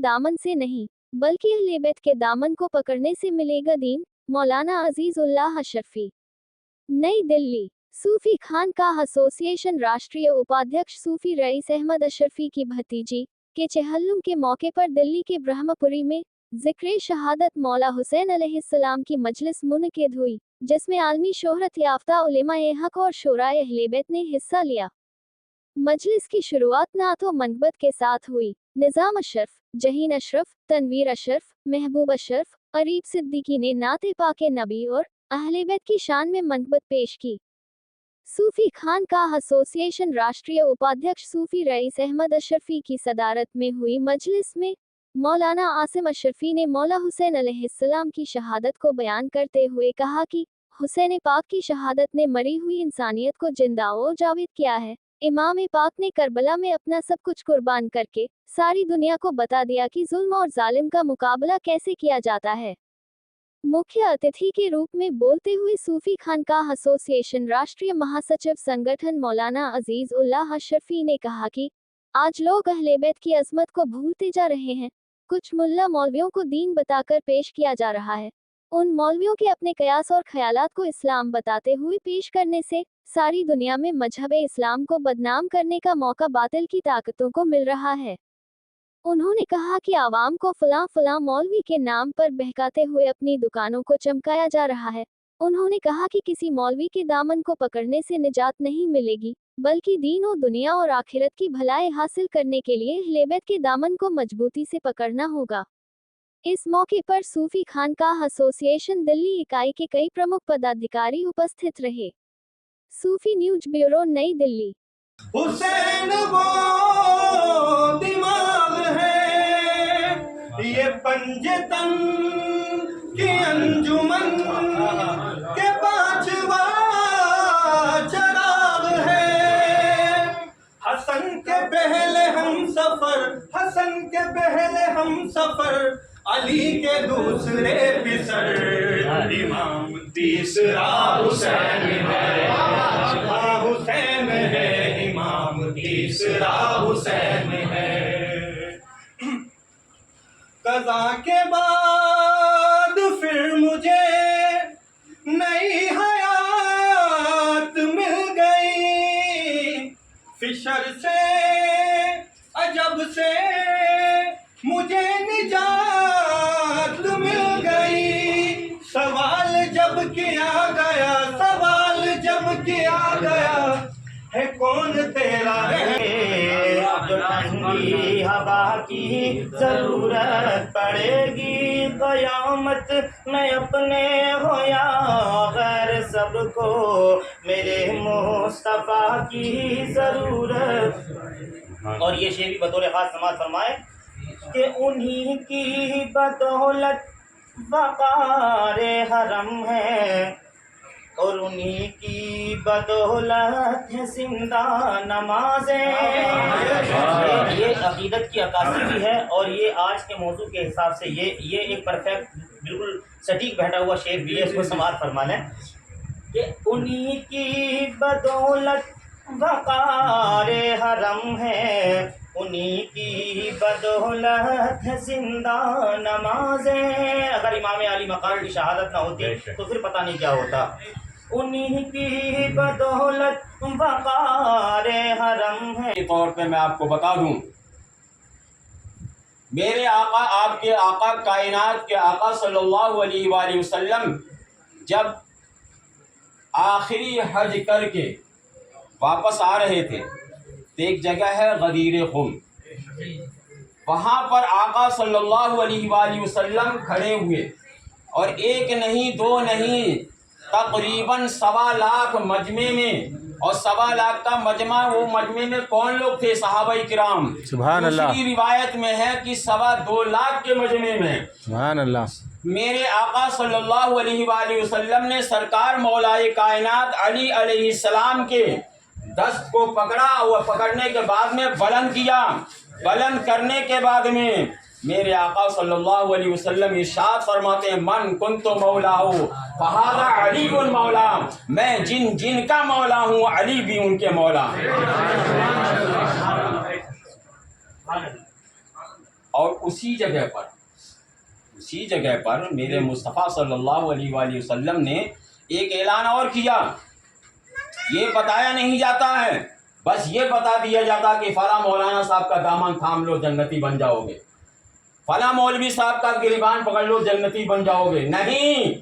दामन से नहीं बल्कि अहले बैत के दामन को पकड़ने से मिलेगा दीन। मौलाना अजीजुल्लाह अशरफी। नई दिल्ली। सूफी खानकाह एसोसिएशन राष्ट्रीय उपाध्यक्ष सूफी रईस अहमद अशरफी की भतीजी के चहल्लुम के मौके पर दिल्ली के ब्रह्मपुरी में जिक्र शहादत मौला हुसैन अलैहिस्सलाम की मजलिस मुनक़िद हुई, जिसमें आलमी शोहरत याफ्ता उलेमाए हक और शोराए अहले बैत ने हिस्सा लिया। मजलिस की शुरुआत नात व मनक़बत के साथ हुई। निज़ाम अशरफ, जहीन अशरफ, तनवीर अशरफ, महबूब अशरफ, अरीब सिद्दीकी ने नाते पाके नबी और अहले बैत की शान में मनक़बत पेश की। सूफी खानकाह एसोसिएशन राष्ट्रीय उपाध्यक्ष सूफी रईस अहमद अशरफी की सदारत में हुई मजलिस में मौलाना आसिम अशरफी ने मौला हुसैन अलैहिस्सलाम की शहादत को बयान करते हुए कहा कि हुसैन पाक की शहादत ने मरी हुई इंसानियत को जिंदा और जावेद किया है। इमाम पाक ने करबला में अपना सब कुछ कुर्बान करके सारी दुनिया को बता दिया कि जुल्म और जालिम का मुकाबला कैसे किया जाता है। मुख्य अतिथि के रूप में बोलते हुए सूफी खानकाह एसोसिएशन राष्ट्रीय महासचिव संगठन मौलाना अजीज उल्लाह अशरफी ने कहा कि आज लोग अहले बैत की अजमत को भूलते जा रहे हैं। कुछ मुल्ला मौलवियों को दीन बताकर पेश किया जा रहा है। उन मौलवियों के अपने कयास और ख्यालात को इस्लाम बताते हुए पेश करने से सारी दुनिया में मजहब इस्लाम को बदनाम करने का मौका बातिल की ताकतों को मिल रहा है। उन्होंने कहा कि आवाम को फलां मौलवी के नाम पर बहकाते हुए अपनी दुकानों को चमकाया जा रहा है। उन्होंने कहा कि किसी मौलवी के दामन को पकड़ने से निजात नहीं मिलेगी, बल्कि दीन और दुनिया और आखिरत की भलाई हासिल करने के लिए अहले बैत के दामन को मजबूती से पकड़ना होगा। इस मौके पर सूफी खानकाह एसोसिएशन दिल्ली इकाई के कई प्रमुख पदाधिकारी उपस्थित रहे। सूफी न्यूज ब्यूरो, नई दिल्ली। हुसैन वो दिमाग है, ये पंजतन की अंजुमन के पांचवा चराग है। हसन के पहले हम सफर, हसन के पहले हम सफर, अली के दूसरे पिसर, इमाम तीसरा हुसैन है, हुसैन है, इमाम तीसरा हुसैन है। कज़ा के बाद फिर मुझे नई हयात मिल गई, फिशर से अजब से मुझे निजात मिल गई। सवाल जब किया गया, सवाल जब किया गया है कौन तेरा है, अब ठंडी हवा की जरूरत पड़ेगी, कयामत में अपने हो या गैर सबको मेरे मुस्तफा की जरूरत। और ये शेर भी बतौर खास समाज फरमाए कि उन्हीं की बदौलत वक़ारे हरम है, और उन्हीं की बदौलत है जिंदा नमाजें। ये अकीदत की अक्कासी भी है, और ये आज के मौजू के हिसाब से ये एक परफेक्ट बिल्कुल सटीक बैठा हुआ शेर भी है। इसको समाज फरमा लें कि उन्हीं की बदौलत वक़ारे हरम है, उन्हीं की बदौलत है जिंदा नमाजें। अगर इमाम अली मकाम की शहादत ना होती तो फिर पता नहीं क्या होता। उन्हीं की बदौलत वक़ारे हरम है। के तौर पे मैं आपको बता दूं, मेरे आका, आपके आका, कायनात के आका सल्लल्लाहु अलैहि वसल्लम जब आखिरी हज करके वापस आ रहे थे तो एक जगह है गदीर खुम, वहाँ पर आका सल्लल्लाहु अलैहि वसल्लम खड़े हुए और एक नहीं दो नहीं तकरीबन 1.25 लाख मजमे में, और 1.25 लाख का मजमा, वो मजमे में कौन लोग थे? सहाबा किराम। सुभान अल्लाह। दूसरी रिवायत में है कि 2.25 लाख के मजमे में सुभान अल्लाह मेरे आका सल्लल्लाहु अलैहि वसल्लम ने सरकार मौलाए कायनात अली अलैहिस्सलाम के दस्त को पकड़ा, और पकड़ने के बाद में बुलंद किया। बुलंद करने के बाद में मेरे आका सल्लल्लाहु अलैहि वसल्लम इरशाद फरमाते हैं, मन कुन्तु मौलाहु फहाज़ा अलीयुन मौला, मैं जिनका मौला हूँ अली भी उनके मौला। اور اسی جگہ پر میرے مصطفیٰ صلی اللہ علیہ وآلہ وسلم نے ایک اعلان اور کیا. یہ بتایا نہیں جاتا ہے، بس یہ بتا دیا جاتا کہ فلاں مولانا صاحب کا دامن تھام لو جنتی بن جاؤ گے، فلاں مولوی صاحب کا گریبان پکڑ لو جنتی بن جاؤ گے. نہیں،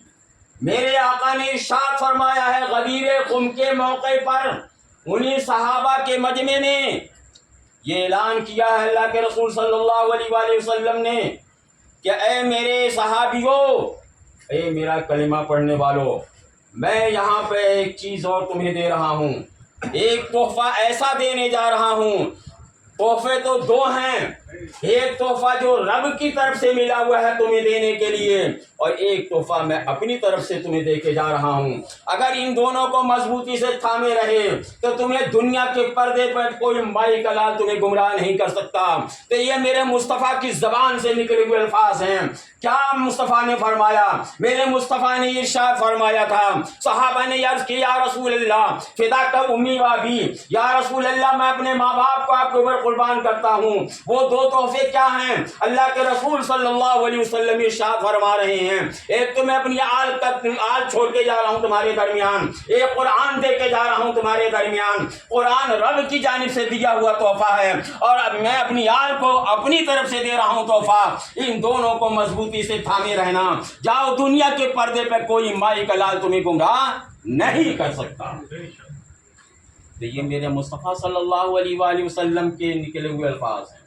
میرے آقا نے ارشاد فرمایا ہے غدیر خم کے موقع پر انہی صحابہ کے مجمع میں یہ اعلان کیا ہے اللہ کے رسول صلی اللہ علیہ وآلہ وسلم نے کہ اے میرے صحابیوں، اے میرا کلمہ پڑھنے والوں، میں یہاں پہ ایک چیز اور تمہیں دے رہا ہوں، ایک تحفہ ایسا دینے جا رہا ہوں. تحفے تو دو ہیں، ایک تحفہ جو رب کی طرف سے ملا ہوا ہے تمہیں دینے کے لیے، اور ایک تحفہ میں اپنی طرف سے تمہیں دے کے جا رہا ہوں. اگر ان دونوں کو مضبوطی سے تھامے رہے تو تمہیں دنیا کے پردے پر کوئی مائی کا لال تمہیں گمراہ نہیں کر سکتا. تو یہ میرے مصطفیٰ کی زبان سے نکلے ہوئے الفاظ ہیں. کیا مصطفیٰ نے فرمایا؟ میرے مصطفیٰ نے ارشاد فرمایا تھا، صحابہ نے عرض کی یا رسول اللہ فداک امی و ابی، یا رسول اللہ میں اپنے ماں باپ کو آپ کے اوپر قربان کرتا ہوں. وہ دو تحفے کیا ہیں؟ اللہ کے رسول صلی اللہ علیہ وسلم ارشاد فرما رہے ہیں، ایک تو میں اپنی آل چھوڑ کے جا رہا ہوں تمہارے درمیان، ایک قرآن دے کے جا رہا ہوں تمہارے درمیان. قرآن رب کی جانب سے دیا ہوا تحفہ ہے، اور اب میں اپنی آل کو اپنی طرف سے دے رہا ہوں تحفہ. ان دونوں کو مضبوطی سے تھامے رہنا. جاؤ، دنیا کے پردے پہ کوئی مائی کا لال تمہیں گمراہ نہیں کر سکتا. تو یہ میرے مصطفیٰ صلی اللہ علیہ وآلہ وسلم کے نکلے ہوئے الفاظ ہیں،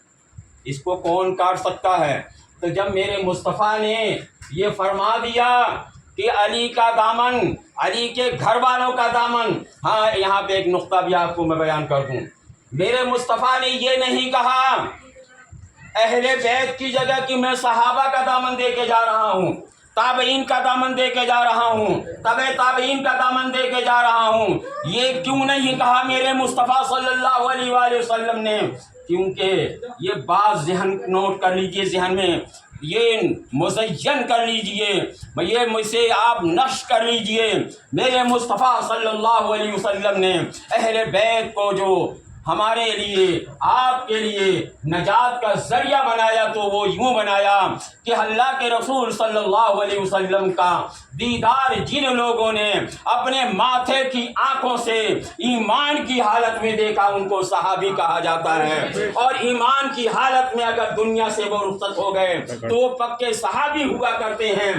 اس کو کون کاٹ سکتا ہے؟ تو جب میرے مصطفیٰ نے یہ فرما دیا کہ علی کا دامن، علی کے گھر والوں کا دامن، ہاں یہاں پہ ایک نقطہ بھی آپ کو میں بیان کر دوں. میرے مصطفیٰ نے یہ نہیں کہا اہل بیت کی جگہ کہ میں صحابہ کا دامن دے کے جا رہا ہوں، تابعین کا دامن دے کے جا رہا ہوں، تبع تابعین کا دامن دے کے جا رہا ہوں. یہ کیوں نہیں کہا میرے مصطفیٰ صلی اللہ علیہ وآلہ وسلم نے؟ کیونکہ یہ بات ذہن نوٹ کر لیجئے، ذہن میں یہ مزین کر لیجئے، یہ مجھ سے آپ نقش کر لیجئے. میرے مصطفیٰ صلی اللہ علیہ وسلم نے اہل بیت کو جو ہمارے لیے، آپ کے لیے نجات کا ذریعہ بنایا تو وہ یوں بنایا کہ اللہ کے رسول صلی اللہ علیہ وسلم کا دیدار جن لوگوں نے اپنے ماتھے کی آنکھوں سے ایمان کی حالت میں دیکھا ان کو صحابی کہا جاتا ہے، اور ایمان کی حالت میں اگر دنیا سے وہ رخصت ہو گئے تو وہ پکے صحابی ہوا کرتے ہیں.